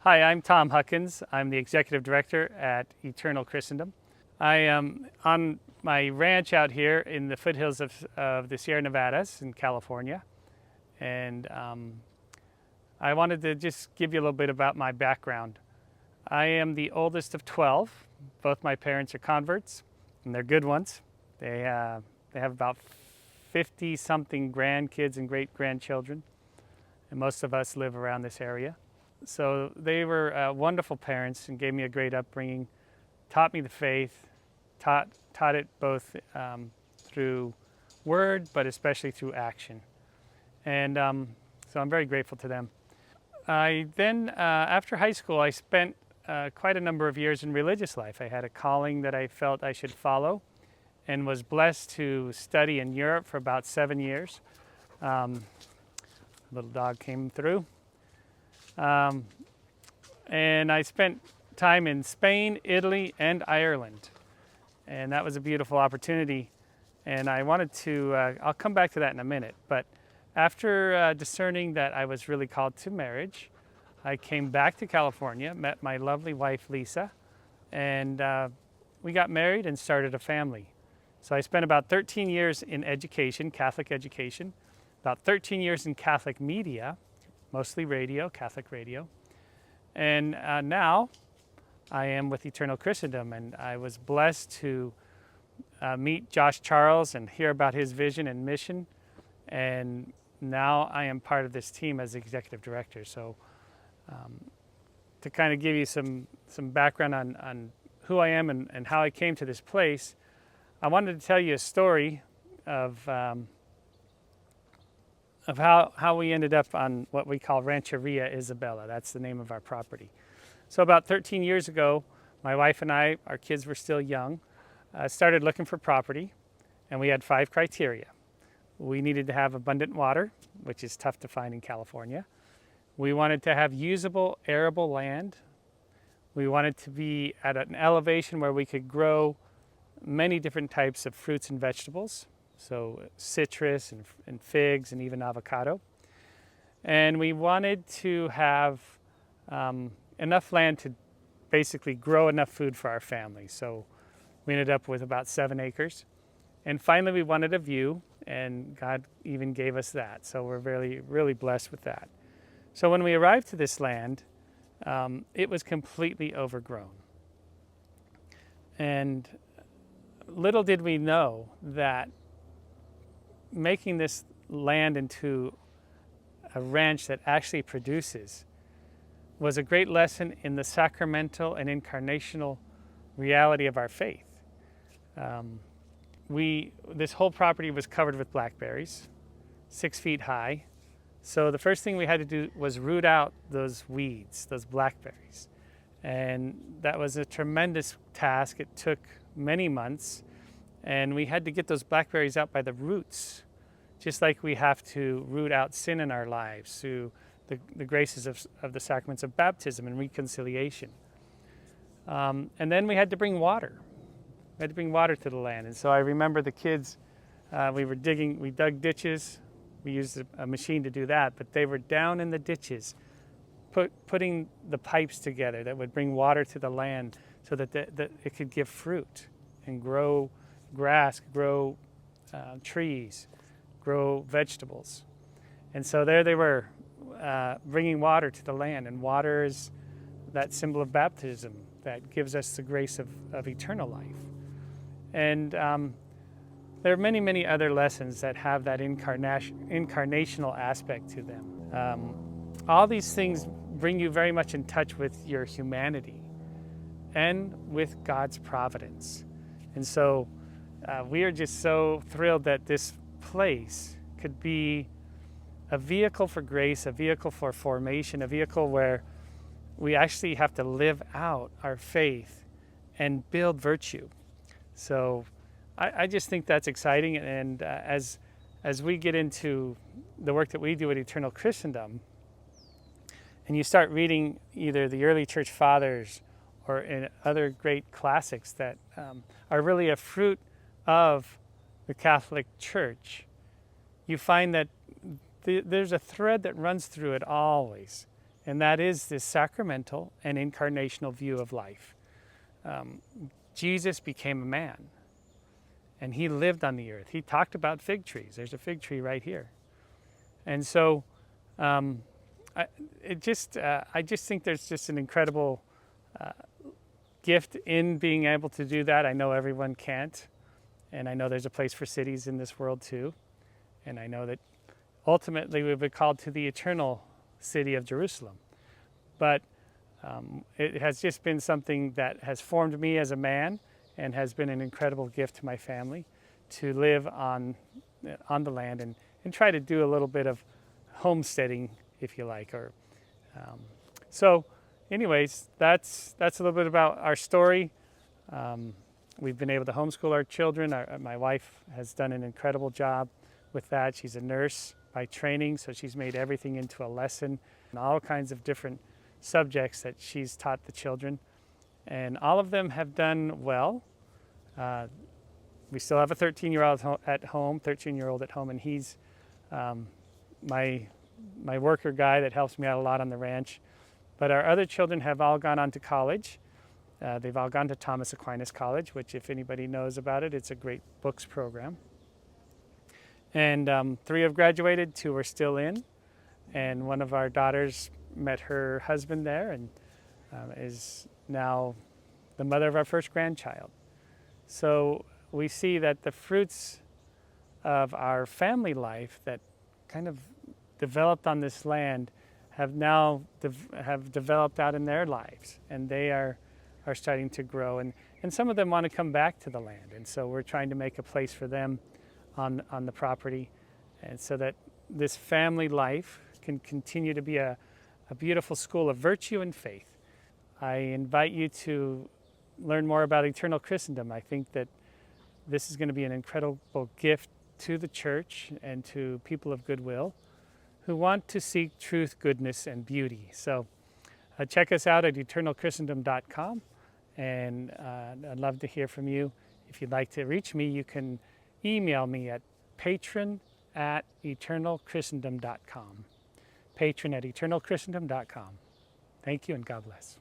Hi, I'm Tom Huckins. I'm the Executive Director at Eternal Christendom. I am on my ranch out here in the foothills of the Sierra Nevadas in California. And I wanted to just give you a little bit about my background. I am the oldest of 12. Both my parents are converts, and they're good ones. They have about 50-something grandkids and great-grandchildren, and most of us live around this area. So they were wonderful parents and gave me a great upbringing, taught me the faith, taught it both through word, but especially through action. And so I'm very grateful to them. I then, after high school, I spent quite a number of years in religious life. I had a calling that I felt I should follow and was blessed to study in Europe for about 7 years. Little dog came through. And I spent time in Spain, Italy, and Ireland. And that was a beautiful opportunity. And I wanted to, I'll come back to that in a minute. But after discerning that I was really called to marriage, I came back to California, met my lovely wife, Lisa, and we got married and started a family. So I spent about 13 years in education, Catholic education, about 13 years in Catholic media, mostly radio, Catholic radio. And now I am with Eternal Christendom, and I was blessed to meet Josh Charles and hear about his vision and mission. And now I am part of this team as executive director. So to kind of give you some background on who I am and how I came to this place, I wanted to tell you a story of how we ended up on what we call Rancheria Isabella. That's the name of our property. So about 13 years ago, my wife and I, our kids were still young, started looking for property, and we had 5 criteria. We needed to have abundant water, which is tough to find in California. We wanted to have usable, arable land. We wanted to be at an elevation where we could grow many different types of fruits and vegetables. So citrus and figs and even avocado. And we wanted to have enough land to basically grow enough food for our family. So we ended up with about 7 acres. And finally, we wanted a view, and God even gave us that. So we're really, really blessed with that. So when we arrived to this land, it was completely overgrown. And little did we know that making this land into a ranch that actually produces was a great lesson in the sacramental and incarnational reality of our faith. This whole property was covered with blackberries, 6 feet high. So the first thing we had to do was root out those weeds, those blackberries. And that was a tremendous task. It took many months. And we had to get those blackberries out by the roots, just like we have to root out sin in our lives through the graces of the sacraments of baptism and reconciliation. And then we had to bring water. We had to bring water to the land. And so I remember the kids, we dug ditches. We used a machine to do that, but they were down in the ditches, putting the pipes together that would bring water to the land so that it could give fruit and grow grass, grow trees, grow vegetables. And so there they were, bringing water to the land. And water is that symbol of baptism that gives us the grace of eternal life. And there are many, many other lessons that have that incarnational aspect to them. All these things bring you very much in touch with your humanity and with God's providence. And so we are just so thrilled that this place could be a vehicle for grace, a vehicle for formation, a vehicle where we actually have to live out our faith and build virtue. So I just think that's exciting. And as we get into the work that we do at Eternal Christendom, and you start reading either the early church fathers or in other great classics that are really a fruit of the Catholic Church, you find that there's a thread that runs through it always. and that is this sacramental and incarnational view of life. Jesus became a man, and he lived on the earth. He talked about fig trees. There's a fig tree right here. And so I just think there's just an incredible gift in being able to do that. I know everyone can't, and I know there's a place for cities in this world too. And I know that ultimately we've been called to the eternal city of Jerusalem. But it has just been something that has formed me as a man and has been an incredible gift to my family to live on the land and try to do a little bit of homesteading, if you like. So anyways, that's a little bit about our story. We've been able to homeschool our children. My wife has done an incredible job with that. She's a nurse by training, so she's made everything into a lesson and all kinds of different subjects that she's taught the children. And all of them have done well. We still have a 13-year-old at home, and he's my worker guy that helps me out a lot on the ranch. But our other children have all gone on to college. They've all gone to Thomas Aquinas College, which if anybody knows about it, it's a great books program. And 3 have graduated, 2 are still in. And one of our daughters met her husband there and is now the mother of our first grandchild. So we see that the fruits of our family life that kind of developed on this land have now have developed out in their lives, and they are starting to grow. And some of them want to come back to the land, and so we're trying to make a place for them on the property, and so that this family life can continue to be a beautiful school of virtue and faith. I invite you to learn more about Eternal Christendom. I think that this is going to be an incredible gift to the church and to people of goodwill who want to seek truth, goodness, and beauty. So check us out at eternalchristendom.com, and I'd love to hear from you. If you'd like to reach me, you can email me at patron@eternalchristendom.com. patron@eternalchristendom.com. Thank you, and God bless.